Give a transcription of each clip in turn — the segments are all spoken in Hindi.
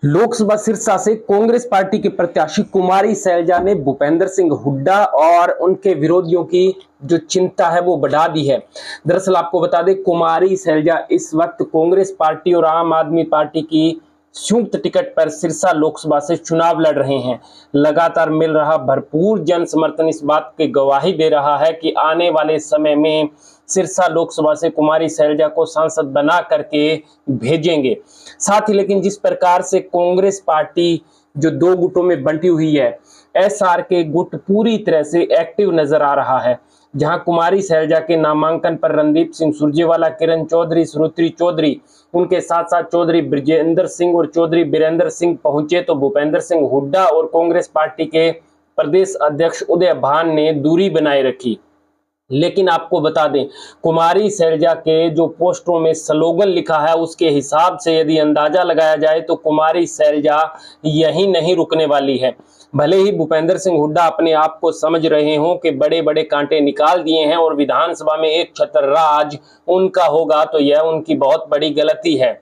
लोकसभा सिरसा से कांग्रेस पार्टी के प्रत्याशी कुमारी सैलजा ने भूपेंद्र सिंह हुड्डा और उनके विरोधियों की जो चिंता है वो बढ़ा दी है। दरअसल आपको बता दें, कुमारी सैलजा इस वक्त कांग्रेस पार्टी और आम आदमी पार्टी की संयुक्त टिकट पर सिरसा लोकसभा से चुनाव लड़ रहे हैं। लगातार मिल रहा भरपूर जन समर्थन इस बात की गवाही दे रहा है कि आने वाले समय में सिरसा लोकसभा से कुमारी सैलजा को सांसद बना करके भेजेंगे। साथ ही लेकिन जिस प्रकार से कांग्रेस पार्टी जो दो गुटों में बंटी हुई है, एसआर के गुट पूरी तरह से एक्टिव नजर आ रहा है। जहां कुमारी सैलजा के नामांकन पर रणदीप सिंह सुरजेवाला, किरण चौधरी, श्रुति चौधरी, उनके साथ साथ चौधरी ब्रजेंद्र सिंह और चौधरी बीरेंद्र सिंह पहुंचे, तो भूपेंद्र सिंह हुड्डा और कांग्रेस पार्टी के प्रदेश अध्यक्ष उदय भान ने दूरी बनाए रखी। लेकिन आपको बता दें, कुमारी सैलजा के जो पोस्टरों में स्लोगन लिखा है उसके हिसाब से यदि अंदाजा लगाया जाए तो कुमारी सैलजा यहीं नहीं रुकने वाली है। भले ही भूपेंद्र सिंह हुड्डा अपने आप को समझ रहे हों कि बड़े बड़े कांटे निकाल दिए हैं और विधानसभा में एक छत्र राज उनका होगा, तो यह उनकी बहुत बड़ी गलती है।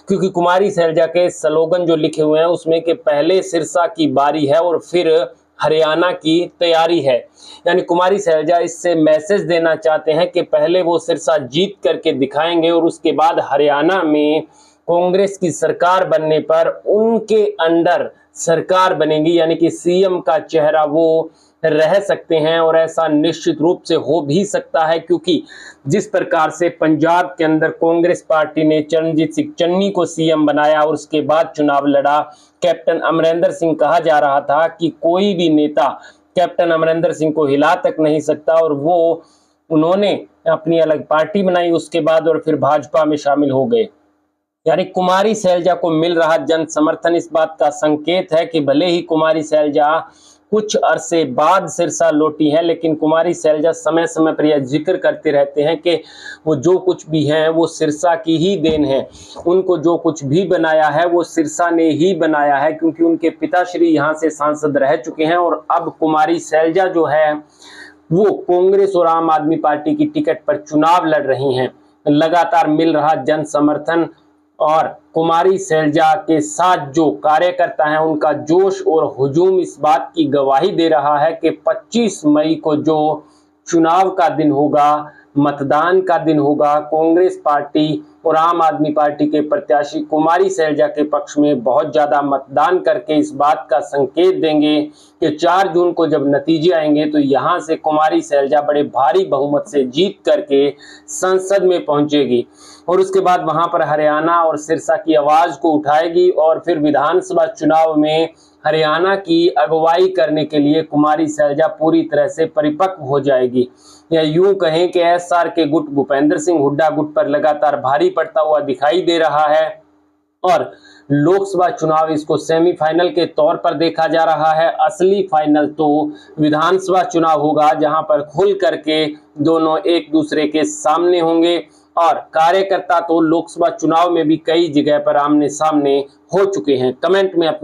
क्योंकि कुमारी सैलजा के स्लोगन जो लिखे हुए हैं उसमें कि पहले सिरसा की बारी है और फिर हरियाणा की तैयारी है। यानी कुमारी सैलजा इससे मैसेज देना चाहते हैं कि पहले वो सिरसा जीत करके दिखाएंगे और उसके बाद हरियाणा में कांग्रेस की सरकार बनने पर उनके अंडर सरकार बनेगी, यानी कि सीएम का चेहरा वो रह सकते हैं। और ऐसा निश्चित रूप से हो भी सकता है, क्योंकि जिस प्रकार से पंजाब के अंदर कांग्रेस पार्टी ने चरणजीत सिंह चन्नी को सीएम बनाया और उसके बाद चुनाव लड़ा, कैप्टन अमरिंदर सिंह कहा जा रहा था कि कोई भी नेता कैप्टन अमरिंदर सिंह को हिला तक नहीं सकता, और वो उन्होंने अपनी अलग पार्टी बनाई उसके बाद और फिर भाजपा में शामिल हो गए। यानी कुमारी सैलजा को मिल रहा जन समर्थन इस बात का संकेत है कि भले ही कुमारी सैलजा कुछ अरसे बाद सिरसा लौटी है, लेकिन कुमारी सैलजा समय समय पर यह जिक्र करते रहते हैं कि वो जो कुछ भी हैं वो सिरसा की ही देन है। उनको जो कुछ भी बनाया है वो सिरसा ने ही बनाया है, क्योंकि उनके पिताश्री यहाँ से सांसद रह चुके हैं और अब कुमारी सैलजा जो है वो कांग्रेस और आम आदमी पार्टी की टिकट पर चुनाव लड़ रही हैं। लगातार मिल रहा जन समर्थन और कुमारी सैलजा के साथ जो कार्यकर्ता हैं उनका जोश और हुजूम इस बात की गवाही दे रहा है कि 25 मई को जो चुनाव का दिन होगा, मतदान का दिन होगा, कांग्रेस पार्टी और आम आदमी पार्टी के प्रत्याशी कुमारी सैलजा के पक्ष में बहुत ज्यादा मतदान करके इस बात का संकेत देंगे कि 4 जून को जब नतीजे आएंगे तो यहां से कुमारी सैलजा बड़े भारी बहुमत से जीत करके संसद में पहुंचेगी और उसके बाद वहां पर हरियाणा और सिरसा की आवाज को उठाएगी और फिर विधानसभा चुनाव में हरियाणा की अगुवाई करने के लिए कुमारी सैलजा पूरी तरह से परिपक्व हो जाएगी। या यूं कहें कि एसआर के गुट भूपेंद्र सिंह हुड्डा गुट पर लगातार भारी पड़ता हुआ दिखाई दे रहा है और लोकसभा चुनाव इसको सेमीफाइनल के तौर पर देखा जा रहा है। असली फाइनल तो विधानसभा चुनाव होगा, जहां पर खुल करके दोनों एक दूसरे के सामने होंगे और कार्यकर्ता तो लोकसभा चुनाव में भी कई जगह पर आमने सामने हो चुके हैं। कमेंट में अपनी